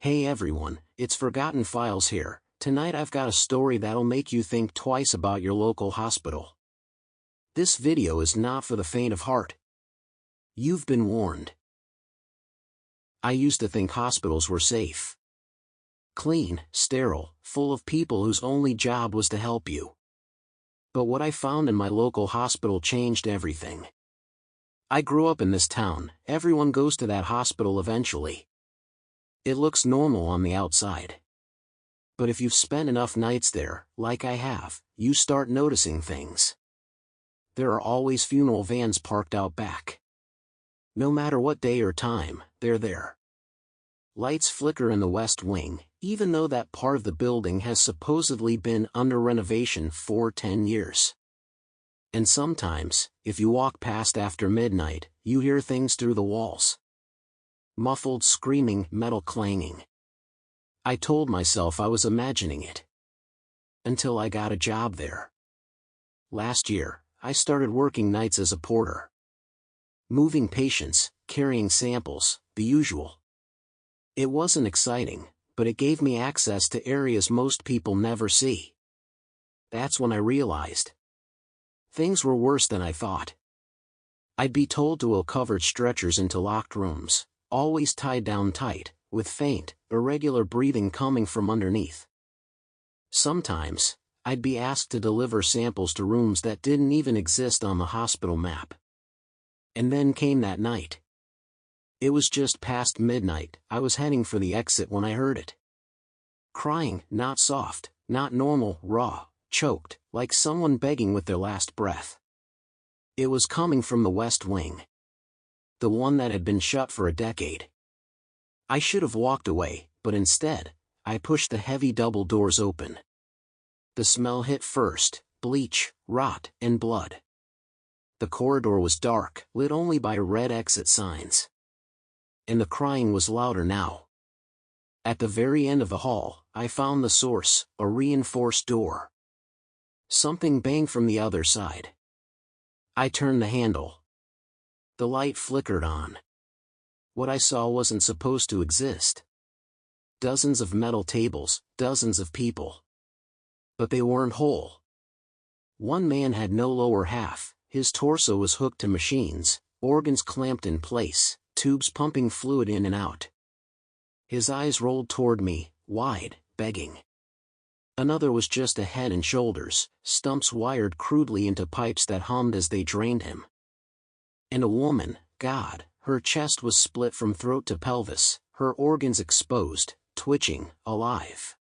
Hey everyone, it's Forgotten Files here. Tonight I've got a story that'll make you think twice about your local hospital. This video is not for the faint of heart. You've been warned. I used to think hospitals were safe. Clean, sterile, full of people whose only job was to help you. But what I found in my local hospital changed everything. I grew up in this town. Everyone goes to that hospital eventually. It looks normal on the outside. But if you've spent enough nights there, like I have, you start noticing things. There are always funeral vans parked out back. No matter what day or time, they're there. Lights flicker in the West Wing, even though that part of the building has supposedly been under renovation for 10 years. And sometimes, if you walk past after midnight, you hear things through the walls. Muffled screaming, metal clanging. I told myself I was imagining it. Until I got a job there. Last year, I started working nights as a porter. Moving patients, carrying samples, the usual. It wasn't exciting, but it gave me access to areas most people never see. That's when I realized. Things were worse than I thought. I'd be told to wheel covered stretchers into locked rooms, always tied down tight, with faint, irregular breathing coming from underneath. Sometimes, I'd be asked to deliver samples to rooms that didn't even exist on the hospital map. And then came that night. It was just past midnight. I was heading for the exit when I heard it. Crying, not soft, not normal, raw, choked, like someone begging with their last breath. It was coming from the West Wing. The one that had been shut for a decade. I should have walked away, but instead, I pushed the heavy double doors open. The smell hit first: bleach, rot, and blood. The corridor was dark, lit only by red exit signs. And the crying was louder now. At the very end of the hall, I found the source, a reinforced door. Something banged from the other side. I turned the handle. The light flickered on. What I saw wasn't supposed to exist. Dozens of metal tables, dozens of people. But they weren't whole. One man had no lower half, his torso was hooked to machines, organs clamped in place, tubes pumping fluid in and out. His eyes rolled toward me, wide, begging. Another was just a head and shoulders, stumps wired crudely into pipes that hummed as they drained him. And a woman, God, her chest was split from throat to pelvis, her organs exposed, twitching, alive.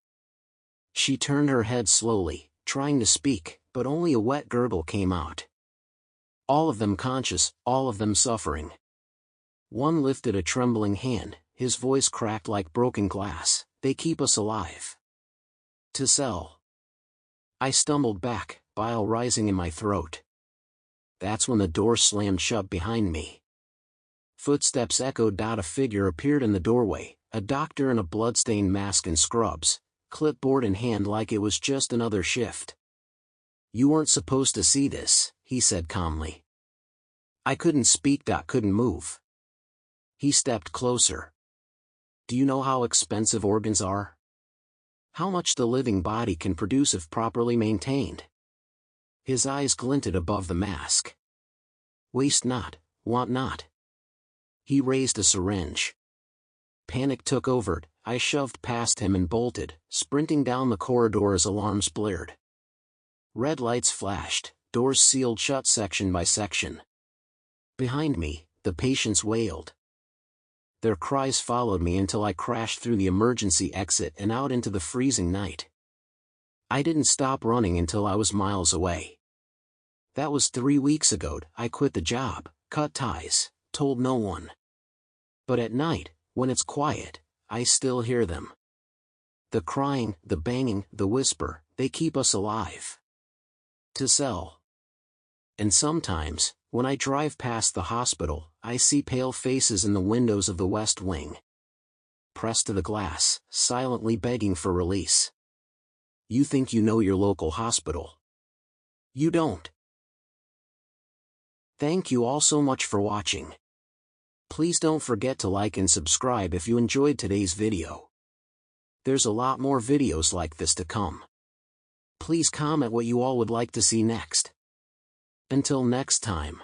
She turned her head slowly, trying to speak, but only a wet gurgle came out. All of them conscious, all of them suffering. One lifted a trembling hand, his voice cracked like broken glass. They keep us alive. To sell. I stumbled back, bile rising in my throat. That's when the door slammed shut behind me. Footsteps echoed. A figure appeared in the doorway, a doctor in a bloodstained mask and scrubs, clipboard in hand like it was just another shift. You weren't supposed to see this, he said calmly. I couldn't speak. Couldn't move. He stepped closer. Do you know how expensive organs are? How much the living body can produce if properly maintained? His eyes glinted above the mask. Waste not, want not. He raised a syringe. Panic took over. I shoved past him and bolted, sprinting down the corridor as alarms blared. Red lights flashed, doors sealed shut section by section. Behind me, the patients wailed. Their cries followed me until I crashed through the emergency exit and out into the freezing night. I didn't stop running until I was miles away. That was 3 weeks ago. I quit the job, cut ties, told no one. But at night, when it's quiet, I still hear them. The crying, the banging, the whisper, they keep us alive. To sell. And sometimes, when I drive past the hospital, I see pale faces in the windows of the West Wing. Pressed to the glass, silently begging for release. You think you know your local hospital. You don't. Thank you all so much for watching. Please don't forget to like and subscribe if you enjoyed today's video. There's a lot more videos like this to come. Please comment what you all would like to see next. Until next time.